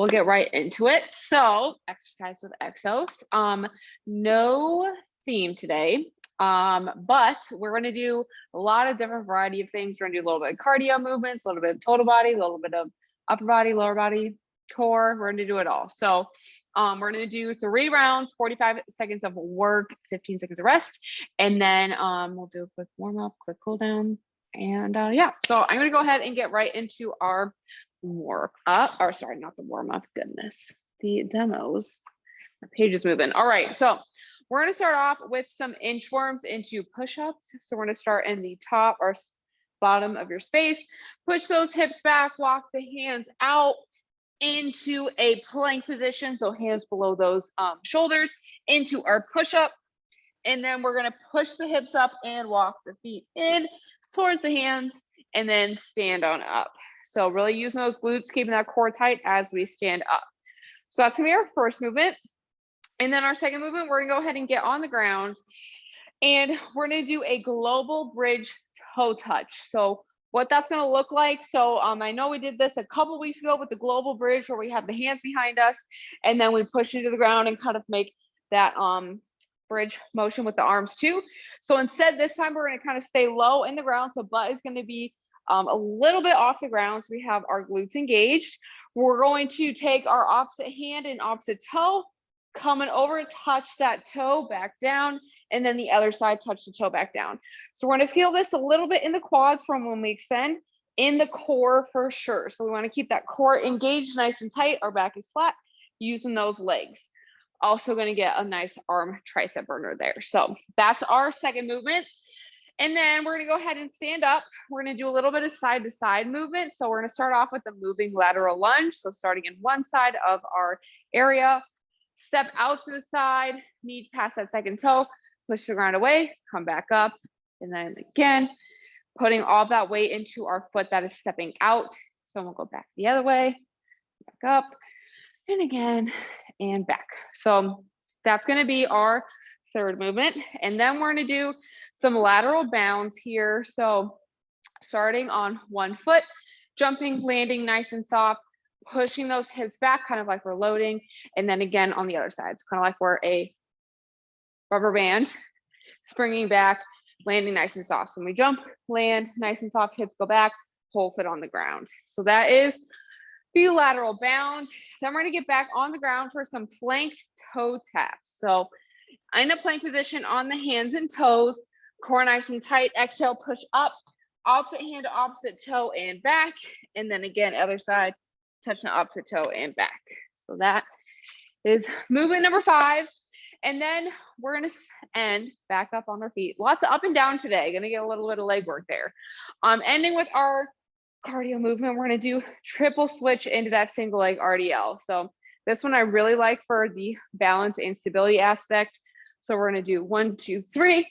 we'll get right into it. So exercise with Exos. No theme today, but we're going to do a lot of different variety of things. We're going to do a little bit of cardio movements, a little bit of total body, a little bit of upper body, lower body, core. We're going to do it all. So we're going to do 3 rounds, 45 seconds of work, 15 seconds of rest, and then we'll do a quick warm up, quick cool down, and yeah. So I'm going to go ahead and get right into our warm up, or sorry, not the warm up. Goodness, the demos. Our page is moving. All right, so we're going to start off with some inchworms into push-ups. So we're going to start in the top or bottom of your space. Push those hips back. Walk the hands out into a plank position, so hands below those shoulders, into our push-up, and then we're going to push the hips up and walk the feet in towards the hands, and then stand on up. So really using those glutes, keeping that core tight as we stand up. So that's going to be our first movement. And then our second movement, we're going to go ahead and get on the ground, and we're going to do a global bridge toe touch. So what that's going to look like. So I know we did this a couple weeks ago with the global bridge, where we have the hands behind us and then we push into the ground and kind of make that bridge motion with the arms too. So instead, this time we're going to kind of stay low in the ground. So butt is going to be a little bit off the ground. So we have our glutes engaged. We're going to take our opposite hand and opposite toe, coming over, touch that toe back down, and then the other side, touch the toe back down. So we're going to feel this a little bit in the quads from when we extend, in the core for sure. So we want to keep that core engaged, nice and tight. Our back is flat, using those legs. Also going to get a nice arm tricep burner there. So that's our second movement. And then we're going to go ahead and stand up. We're going to do a little bit of side to side movement. So we're going to start off with the moving lateral lunge. So starting in one side of our area, step out to the side, knee past that second toe, push the ground away, come back up, and then again, putting all that weight into our foot that is stepping out. So we'll go back the other way, back up, and again, and back. So that's going to be our third movement. And then we're going to do some lateral bounds here. So starting on one foot, jumping, landing nice and soft, pushing those hips back, kind of like we're loading, and then again on the other side. So kind of like we're a rubber band, springing back, landing nice and soft. So when we jump, land, nice and soft, hips go back, whole foot on the ground. So that is the lateral bound. Then we're going to get back on the ground for some plank toe taps. So in a plank position on the hands and toes, core nice and tight. Exhale, push up, opposite hand to opposite toe and back, and then again, other side, touching the opposite toe and back. So that is movement number 5. And then we're going to end back up on our feet. Lots of up and down today. Going to get a little bit of leg work there. Ending with our cardio movement, we're going to do triple switch into that single leg RDL. So this one I really like for the balance and stability aspect. So we're going to do 1, 2, 3,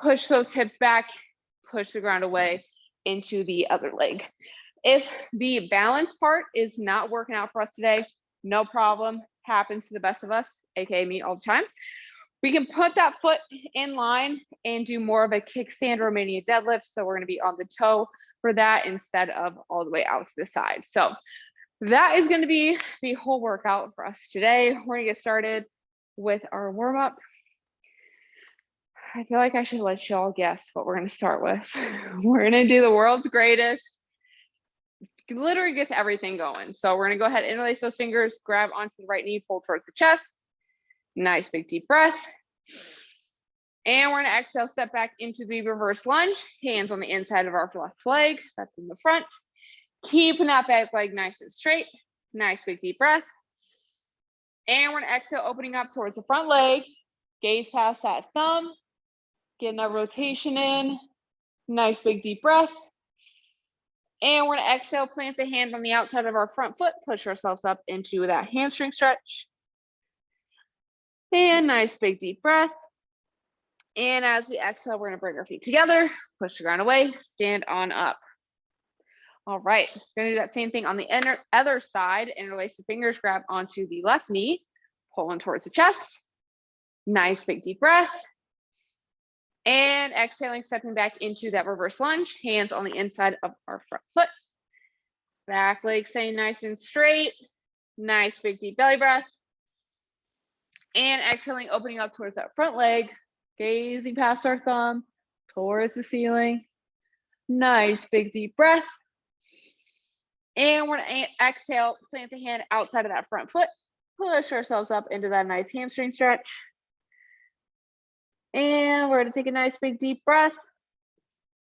push those hips back, push the ground away into the other leg. If the balance part is not working out for us today, no problem. Happens to the best of us, aka me all the time. We can put that foot in line and do more of a kickstand Romanian deadlift. So we're going to be on the toe for that instead of all the way out to the side. So that is going to be the whole workout for us today. We're going to get started with our warm up. I feel like I should let y'all guess what we're going to start with. We're going to do the world's greatest. Literally gets everything going. So we're going to go ahead and interlace those fingers, grab onto the right knee, pull towards the chest. Nice big deep breath. And we're going to exhale, step back into the reverse lunge, hands on the inside of our left leg. That's in the front. Keeping that back leg nice and straight. Nice big deep breath. And we're going to exhale, opening up towards the front leg. Gaze past that thumb. Getting that rotation in. Nice big deep breath. And we're going to exhale, plant the hand on the outside of our front foot, push ourselves up into that hamstring stretch. And nice big deep breath. And as we exhale, we're going to bring our feet together, push the ground away, stand on up. All right, we're going to do that same thing on the other side. Interlace the fingers, grab onto the left knee, pulling towards the chest. Nice big deep breath. And exhaling, stepping back into that reverse lunge, hands on the inside of our front foot. Back leg staying nice and straight. Nice big deep belly breath. And exhaling, opening up towards that front leg, gazing past our thumb, towards the ceiling. Nice big deep breath. And we're gonna exhale, plant the hand outside of that front foot, push ourselves up into that nice hamstring stretch. And we're gonna take a nice big deep breath.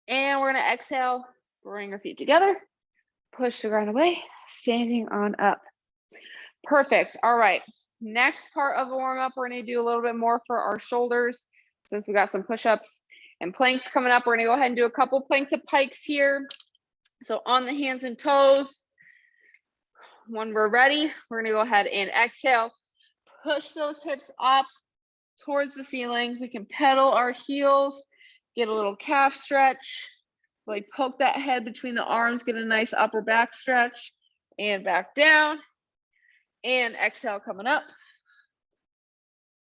And we're gonna exhale, bring our feet together, push the ground away, standing on up. Perfect. All right. Next part of the warm up, we're going to do a little bit more for our shoulders. Since we got some push-ups and planks coming up, we're going to go ahead and do a couple plank to pikes here. So on the hands and toes, when we're ready, we're going to go ahead and exhale, push those hips up towards the ceiling. We can pedal our heels, get a little calf stretch, really poke that head between the arms, get a nice upper back stretch, and back down. And exhale, coming up.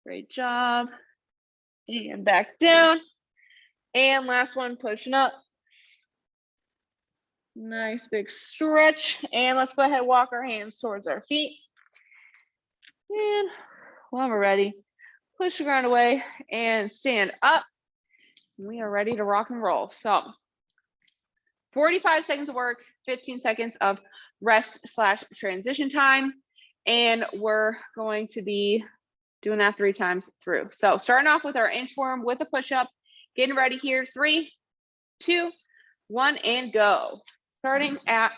Great job. And back down. And last one, pushing up. Nice big stretch. And let's go ahead and walk our hands towards our feet. And when we're ready, push the ground away and stand up. We are ready to rock and roll. So 45 seconds of work, 15 seconds of rest / transition time. And we're going to be doing that 3 times through. So starting off with our inchworm with a push-up, getting ready here, 3, 2, 1, and go. Starting at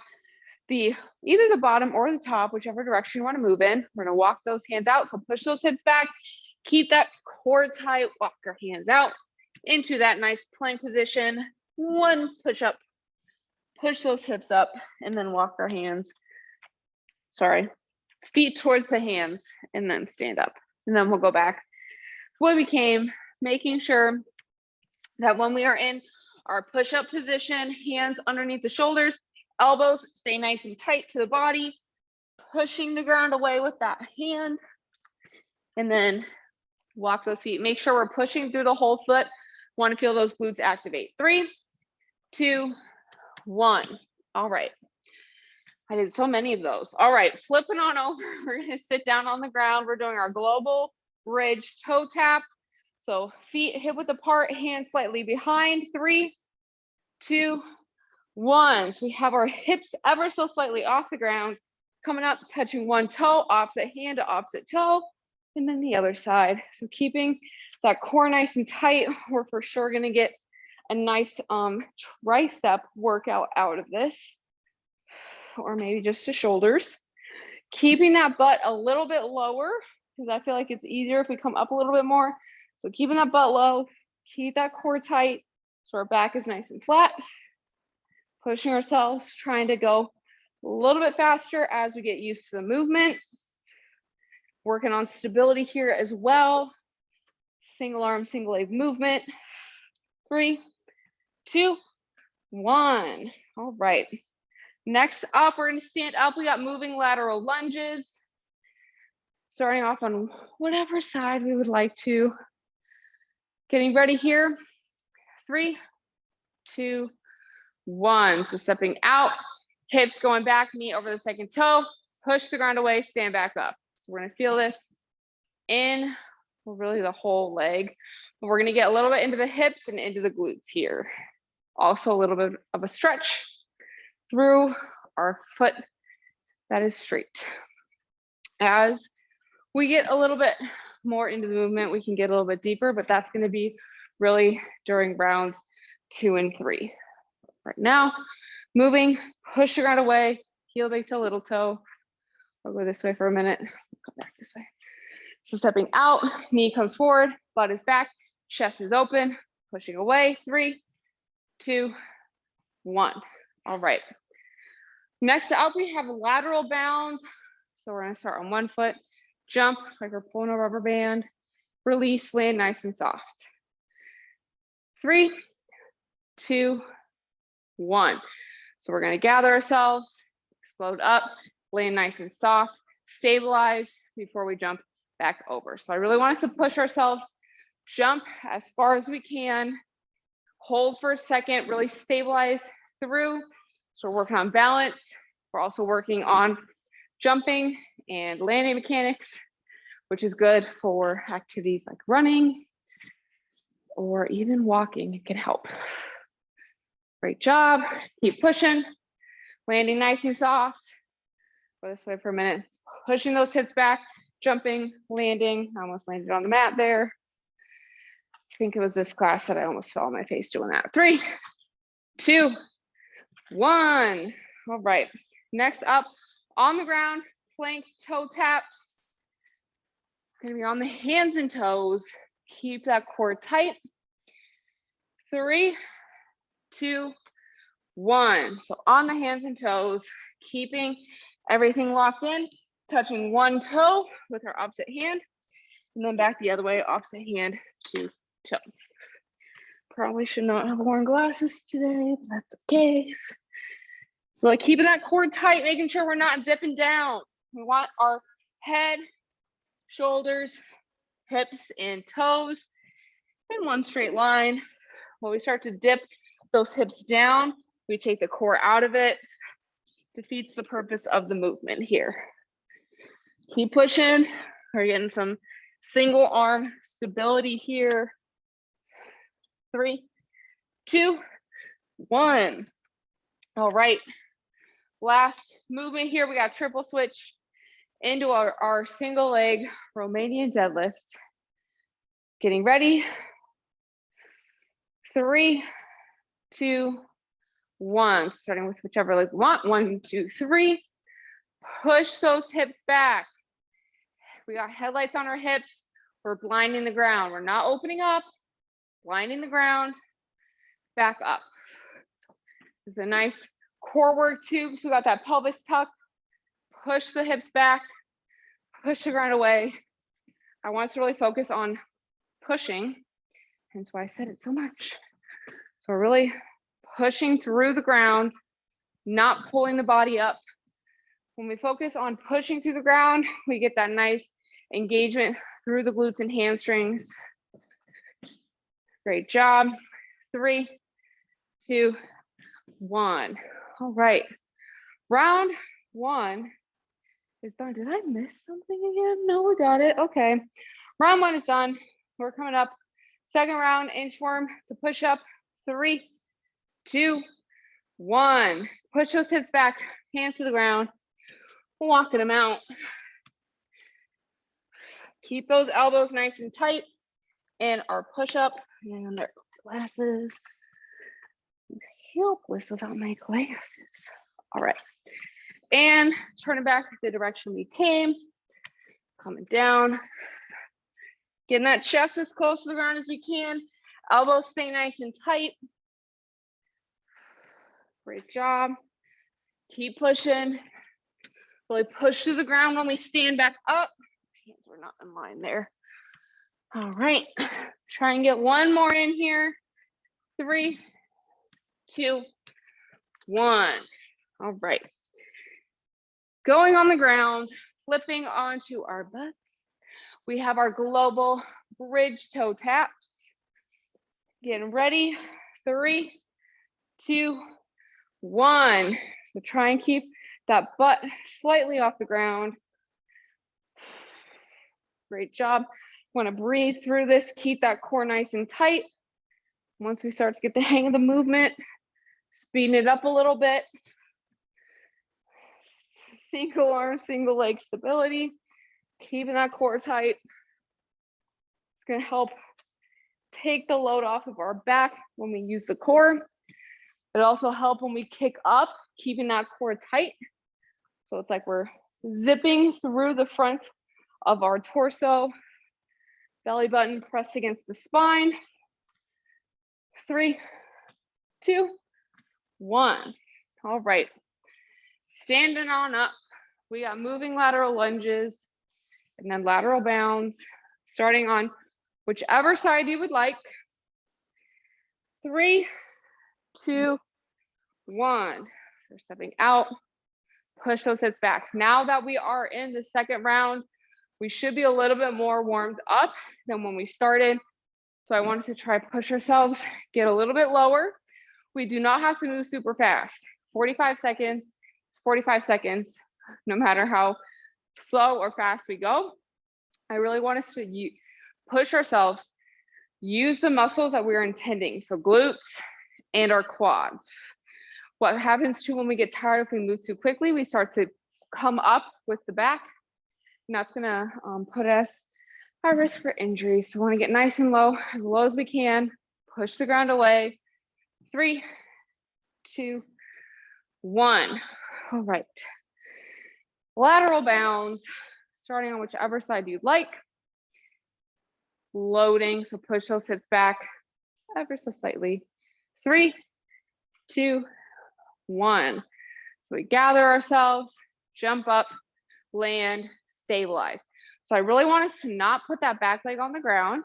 either the bottom or the top, whichever direction you want to move in. We're going to walk those hands out. So push those hips back, keep that core tight, walk our hands out into that nice plank position. 1 push-up, push those hips up, and then walk our hands. Feet towards the hands, and then stand up. And then we'll go back to where we came, making sure that when we are in our push-up position, hands underneath the shoulders, elbows stay nice and tight to the body, pushing the ground away with that hand, and then walk those feet. Make sure we're pushing through the whole foot. Want to feel those glutes activate. 3, 2, 1. All right. I did so many of those. All right, flipping on over. We're going to sit down on the ground. We're doing our global bridge toe tap. So feet hip width apart, hands slightly behind. 3, 2, 1. So we have our hips ever so slightly off the ground, coming up, touching one toe, opposite hand to opposite toe, and then the other side. So keeping that core nice and tight. We're for sure going to get a nice tricep workout out of this. Or maybe just the shoulders. Keeping that butt a little bit lower, because I feel like it's easier if we come up a little bit more. So keeping that butt low, keep that core tight, so our back is nice and flat. Pushing ourselves, trying to go a little bit faster as we get used to the movement. Working on stability here as well. Single arm, single leg movement. 3, 2, 1. All right. Next up, we're going to stand up. We got moving lateral lunges. Starting off on whatever side we would like to. Getting ready here. 3, 2, 1. So stepping out, hips going back, knee over the second toe, push the ground away, stand back up. So we're going to feel this in really the whole leg. But we're going to get a little bit into the hips and into the glutes here. Also a little bit of a stretch through our foot that is straight. As we get a little bit more into the movement, we can get a little bit deeper, but that's going to be really during rounds 2 and 3. Right now, moving, push the ground away, heel big toe, little toe. I'll go this way for a minute, come back this way. So stepping out, knee comes forward, butt is back, chest is open, pushing away. 3, 2, 1. All right. Next up, we have lateral bounds. So we're going to start on one foot, jump like we're pulling a rubber band, release, land nice and soft. 3, 2, 1. So we're going to gather ourselves, explode up, land nice and soft, stabilize before we jump back over. So I really want us to push ourselves, jump as far as we can, hold for a second, really stabilize through. So we're working on balance. We're also working on jumping and landing mechanics, which is good for activities like running or even walking. It can help. Great job. Keep pushing. Landing nice and soft. Go this way for a minute. Pushing those hips back, jumping, landing. I almost landed on the mat there. I think it was this class that I almost fell on my face doing that. 3, 2, 1. All right. Next up, on the ground, plank toe taps. Gonna be on the hands and toes. Keep that core tight. 3, 2, 1. So on the hands and toes, keeping everything locked in, touching one toe with our opposite hand, and then back the other way, opposite hand to toe. Probably should not have worn glasses today, but that's okay. So like keeping that core tight, making sure we're not dipping down. We want our head, shoulders, hips, and toes in one straight line. When we start to dip those hips down, we take the core out of it. Defeats the purpose of the movement here. Keep pushing. We're getting some single arm stability here. 3, 2, 1. All right. Last movement here. We got triple switch into our single leg Romanian deadlift. Getting ready. 3, 2, 1. Starting with whichever leg we want. 1, 2, 3. Push those hips back. We got headlights on our hips. We're blinding the ground. We're not opening up. Blinding the ground. Back up. So this is a nice core work too. So we got that pelvis tucked. Push the hips back. Push the ground away. I want us to really focus on pushing. Hence why I said it so much. So we're really pushing through the ground, not pulling the body up. When we focus on pushing through the ground, we get that nice engagement through the glutes and hamstrings. Great job. 3, 2, 1. All right. Round 1 is done. Did I miss something again? No, we got it. Okay. Round 1 is done. We're coming up. Second round, inchworm to push up. 3, 2, 1. Push those hips back, hands to the ground. Walking them out. Keep those elbows nice and tight. And our push up. And their glasses. I'm helpless without my glasses. All right. And turn it back the direction we came. Coming down. Getting that chest as close to the ground as we can. Elbows stay nice and tight. Great job. Keep pushing. Really push through the ground when we stand back up. Hands were not in line there. All right. Try and get one more in here. 3, 2, 1. All right. Going on the ground, flipping onto our butts. We have our global bridge toe taps. Getting ready. 3, 2, 1. So try and keep that butt slightly off the ground. Great job. Want to breathe through this. Keep that core nice and tight. Once we start to get the hang of the movement, speeding it up a little bit. Single arm, single leg stability. Keeping that core tight. It's going to help take the load off of our back when we use the core. It also helps when we kick up, keeping that core tight. So it's like we're zipping through the front of our torso. Belly button pressed against the spine. 3, 2, 1. All right. Standing on up. We got moving lateral lunges and then lateral bounds, starting on whichever side you would like. 3, 2, 1. We're stepping out. Push those hips back. Now that we are in the second round, we should be a little bit more warmed up than when we started. So I wanted to try push ourselves, get a little bit lower. We do not have to move super fast. 45 seconds, it's 45 seconds, no matter how slow or fast we go, I really want us to push ourselves, use the muscles that we're intending. So glutes and our quads. What happens too when we get tired, if we move too quickly, we start to come up with the back, and that's gonna put us at risk for injury. So we wanna get nice and low as we can, push the ground away. 3, 2, 1. All right. Lateral bounds, starting on whichever side you'd like. Loading, so push those hips back ever so slightly. 3, 2, 1. So we gather ourselves, jump up, land, stabilize. So I really want us to not put that back leg on the ground.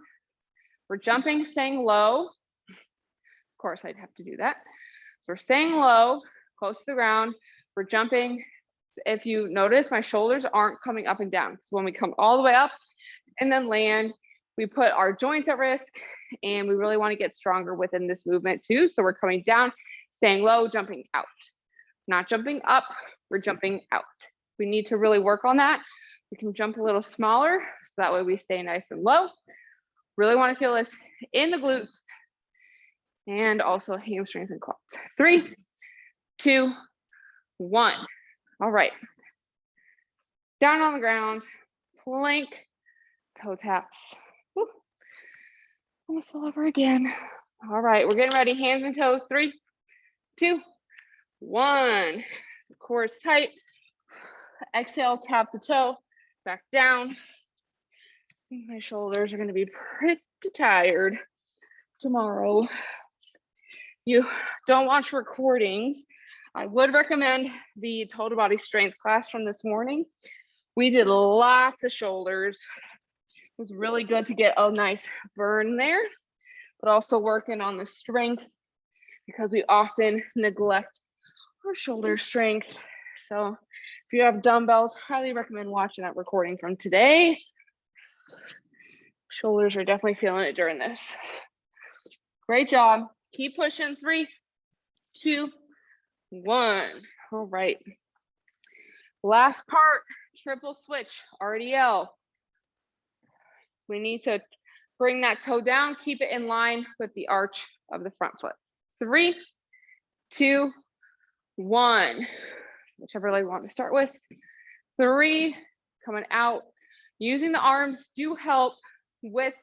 We're jumping, staying low. Of course, I'd have to do that. So we're staying low, close to the ground. We're jumping. If you notice, my shoulders aren't coming up and down. So when we come all the way up and then land, we put our joints at risk, and we really want to get stronger within this movement too. So we're coming down, staying low, jumping out. Not jumping up, we're jumping out. We need to really work on that. We can jump a little smaller, so that way we stay nice and low. Really want to feel this in the glutes and also hamstrings and quads. 3, 2, 1. All right. Down on the ground, plank, toe taps. Woo. Almost fell over again. All right, we're getting ready. Hands and toes. 3, 2, 1. So core is tight. Exhale, tap the toe, back down. I think my shoulders are going to be pretty tired tomorrow. You don't watch recordings. I would recommend the total body strength class from this morning. We did lots of shoulders. It was really good to get a nice burn there, but also working on the strength because we often neglect our shoulder strength. So if you have dumbbells, highly recommend watching that recording from today. Shoulders are definitely feeling it during this. Great job. Keep pushing. 3, 2, 1. All right. Last part, triple switch, RDL. We need to bring that toe down, keep it in line with the arch of the front foot. 3, 2, 1. Whichever leg you want to start with. 3, coming out. Using the arms do help with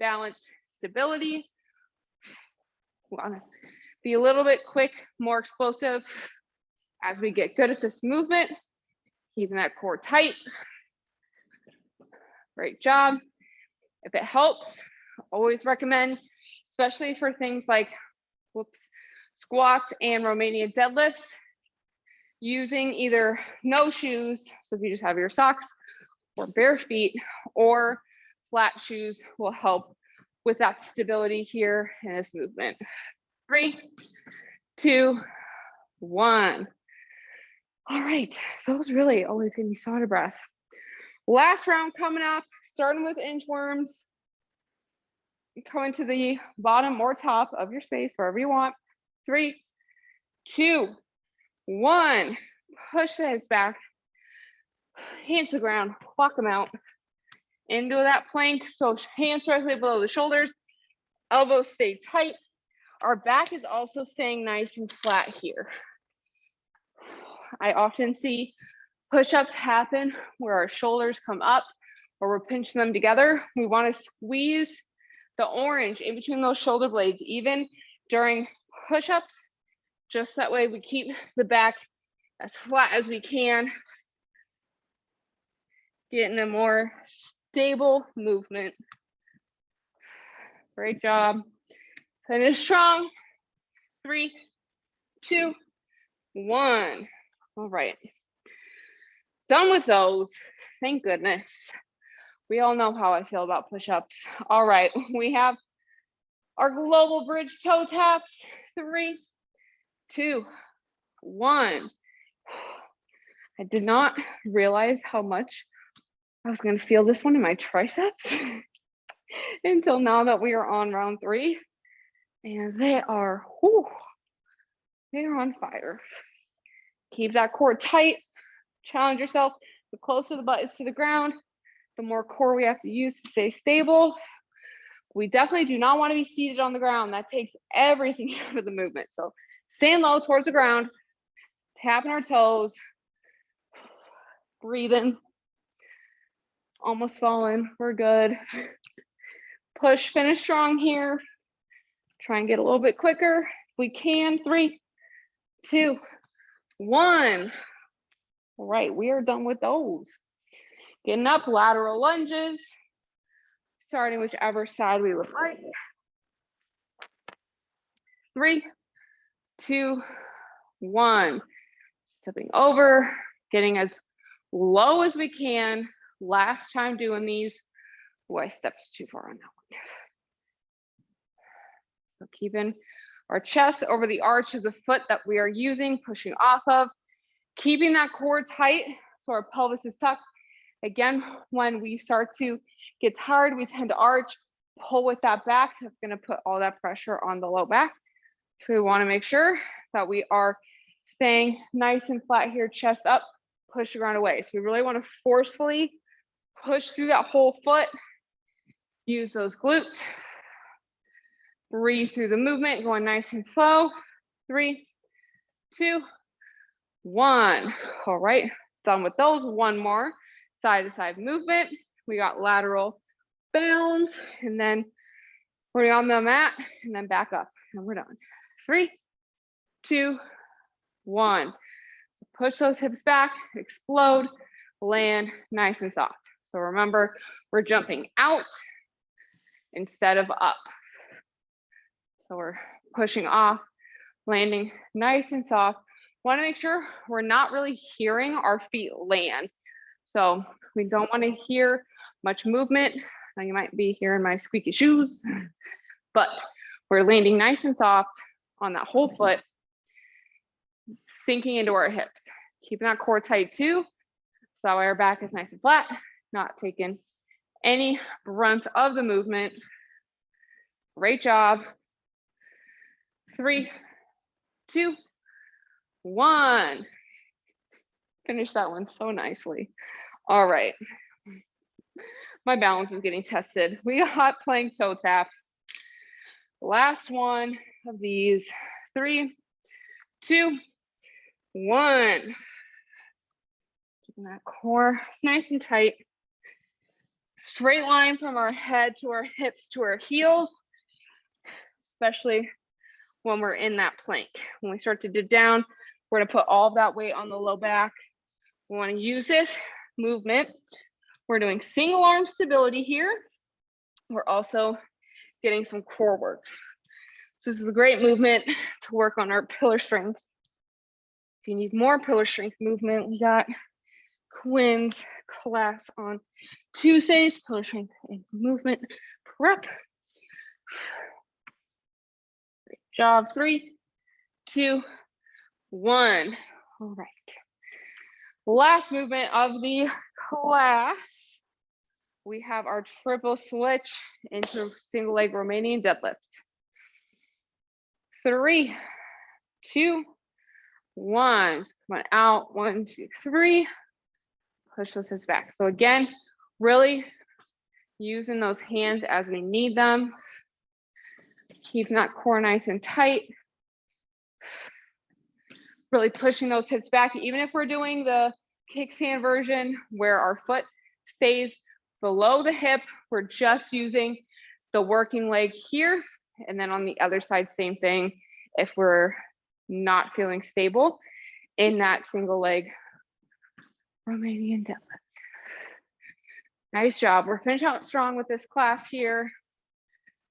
balance stability. Want to be a little bit quick, more explosive as we get good at this movement. Keeping that core tight. Great job. If it helps, always recommend, especially for things like squats and Romanian deadlifts, using either no shoes, so if you just have your socks, or bare feet, or flat shoes will help with that stability here in this movement. 3, 2, 1. All right, those really always give me so out of breath. Last round coming up, starting with inchworms. Coming to the bottom or top of your space, wherever you want. 3, 2, 1. Push the hips back. Hands to the ground, walk them out. Into that plank, so hands directly below the shoulders. Elbows stay tight. Our back is also staying nice and flat here. I often see push-ups happen where our shoulders come up or we're pinching them together. We want to squeeze the orange in between those shoulder blades, even during push-ups, just that way we keep the back as flat as we can, getting a more stable movement. Great job. Finish strong. 3, 2, 1. All right. Done with those. Thank goodness. We all know how I feel about push-ups. All right, we have our global bridge toe taps. 3, 2, 1. I did not realize how much I was going to feel this one in my triceps until now that we are on round 3. And they are on fire. Keep that core tight. Challenge yourself The closer the butt is to the ground, the more core we have to use to stay stable. We definitely do not want to be seated on the ground. That takes everything out of the movement. So staying low towards the ground, tapping our toes, breathing, almost falling. We're good. Push, finish strong here. Try and get a little bit quicker if we can. 3, 2, 1. All right, we are done with those. Getting up, lateral lunges, starting whichever side we would like. 3, 2, 1. Stepping over, getting as low as we can. Last time doing these. Oh, I stepped too far on that one. So keeping our chest over the arch of the foot that we are using, pushing off of, keeping that core tight so our pelvis is tucked. Again, when we start to get tired, we tend to arch, pull with that back. That's going to put all that pressure on the low back. So we want to make sure that we are staying nice and flat here, chest up, push the ground away. So we really want to forcefully push through that whole foot. Use those glutes. Breathe through the movement, going nice and slow. 3, 2, 1. All right, done with those. One more side to side movement. We got lateral bounds, and then we're on the mat, and then back up, and we're done. 3, 2, 1. Push those hips back, explode, land nice and soft. So remember, we're jumping out instead of up. So we're pushing off, landing nice and soft. Want to make sure we're not really hearing our feet land. So we don't want to hear much movement. Now you might be hearing my squeaky shoes, but we're landing nice and soft on that whole foot, sinking into our hips. Keeping that core tight too. So that way our back is nice and flat, not taking any brunt of the movement. Great job. 3, 2, 1. Finish that one so nicely. All right. My balance is getting tested. We got plank toe taps. Last one of these. 3, 2, 1. Keeping that core nice and tight. Straight line from our head to our hips to our heels, especially when we're in that plank. When we start to dip down, we're gonna put all of that weight on the low back. We wanna use this movement. We're doing single arm stability here. We're also getting some core work. So this is a great movement to work on our pillar strength. If you need more pillar strength movement, we got Quinn's class on Tuesdays, pillar strength and movement prep. Great job. 3, 2, 1. All right. Last movement of the class. We have our triple switch into single leg Romanian deadlift. 3, 2, 1. Come on out. 1, 2, 3. Push those hips back. So again, really using those hands as we need them. Keeping that core nice and tight. Really pushing those hips back. Even if we're doing the kickstand version where our foot stays below the hip, we're just using the working leg here. And then on the other side, same thing. If we're not feeling stable in that single leg Romanian deadlift. Nice job. We're finishing out strong with this class here.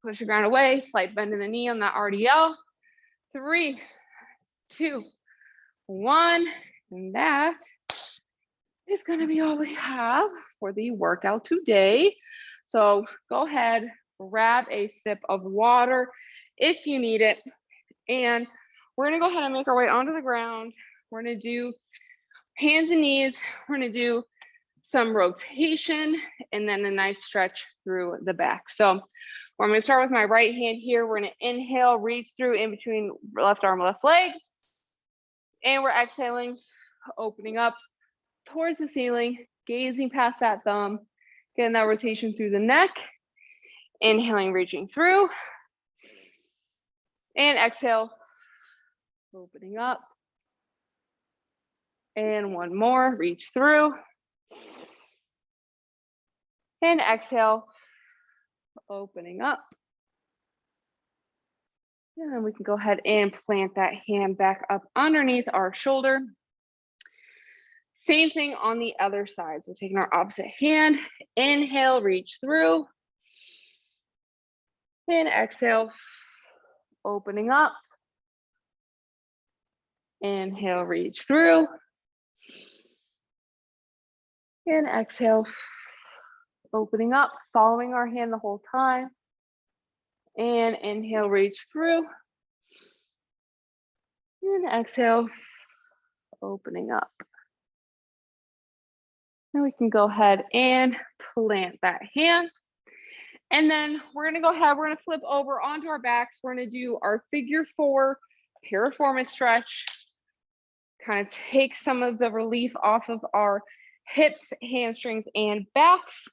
Push the ground away, slight bend in the knee on that RDL. 3, 2, 1. And that is going to be all we have for the workout today. So go ahead, grab a sip of water if you need it. And we're going to go ahead and make our way onto the ground. We're going to do hands and knees. We're going to do some rotation and then a nice stretch through the back. So I'm going to start with my right hand here. We're going to inhale, reach through in between left arm, left leg. And we're exhaling, opening up towards the ceiling, gazing past that thumb, getting that rotation through the neck. Inhaling, reaching through. And exhale, opening up. And one more, reach through. And exhale, opening up. And then we can go ahead and plant that hand back up underneath our shoulder. Same thing on the other side. So taking our opposite hand, inhale, reach through. And exhale, opening up. Inhale, reach through. And exhale, opening up, following our hand the whole time. And inhale, reach through. And exhale, opening up. Now we can go ahead and plant that hand. And then we're gonna go ahead, we're gonna flip over onto our backs. We're gonna do our figure 4 piriformis stretch. Kind of take some of the relief off of our hips, hamstrings, and backs.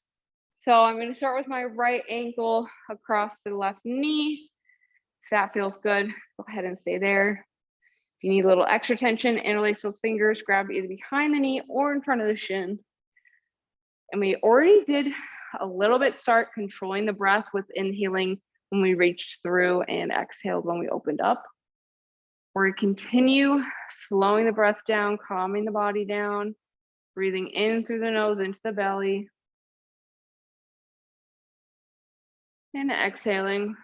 So I'm gonna start with my right ankle across the left knee. If that feels good, go ahead and stay there. If you need a little extra tension, interlace those fingers, grab either behind the knee or in front of the shin. And we already did a little bit start controlling the breath with inhaling when we reached through and exhaled when we opened up. We're gonna continue slowing the breath down, calming the body down, breathing in through the nose into the belly. And exhaling,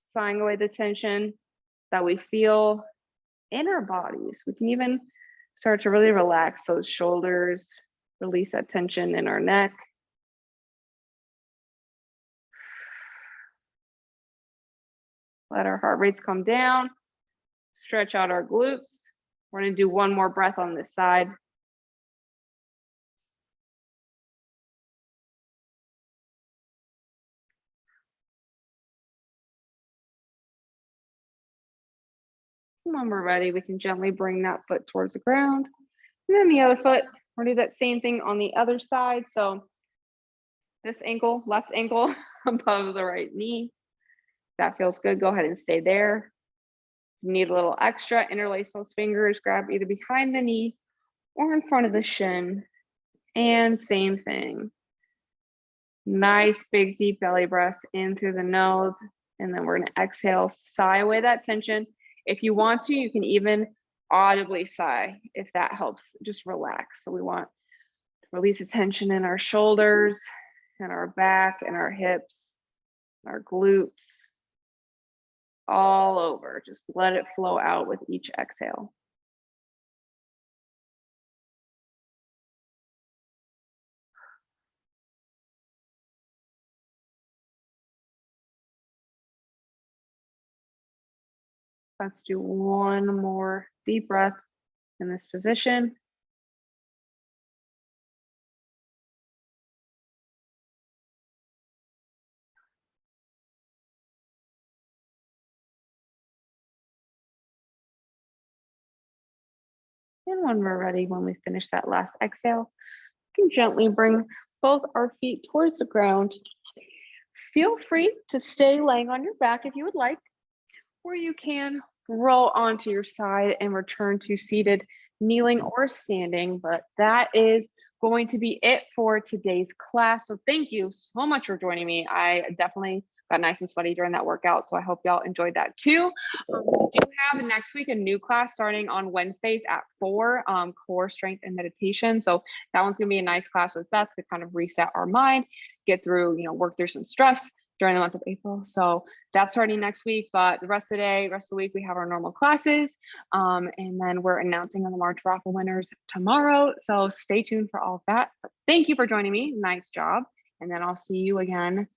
sighing away the tension that we feel in our bodies. We can even start to really relax those shoulders, release that tension in our neck. Let our heart rates come down, stretch out our glutes. We're gonna do one more breath on this side. When we're ready, we can gently bring that foot towards the ground. And then the other foot, we're gonna do that same thing on the other side. So this ankle, left ankle above the right knee. If that feels good, go ahead and stay there. If you need a little extra, interlace those fingers, grab either behind the knee or in front of the shin. And same thing. Nice big deep belly breaths in through the nose. And then we're gonna exhale, sigh away that tension. If you want to, you can even audibly sigh if that helps, just relax. So we want to release the tension in our shoulders and our back and our hips, our glutes, all over. Just let it flow out with each exhale. Let's do one more deep breath in this position. And when we're ready, when we finish that last exhale, we can gently bring both our feet towards the ground. Feel free to stay laying on your back if you would like, or you can roll onto your side and return to seated, kneeling, or standing. But that is going to be it for today's class. So thank you so much for joining me. I definitely got nice and sweaty during that workout, so I hope y'all enjoyed that too. We do have next week a new class starting on Wednesdays at 4, core strength and meditation. So that one's gonna be a nice class with Beth to kind of reset our mind, get through, work through some stress during the month of April. So that's starting next week, but the rest of the week, we have our normal classes. And then we're announcing on the March raffle winners tomorrow. So stay tuned for all of that. But thank you for joining me. Nice job. And then I'll see you again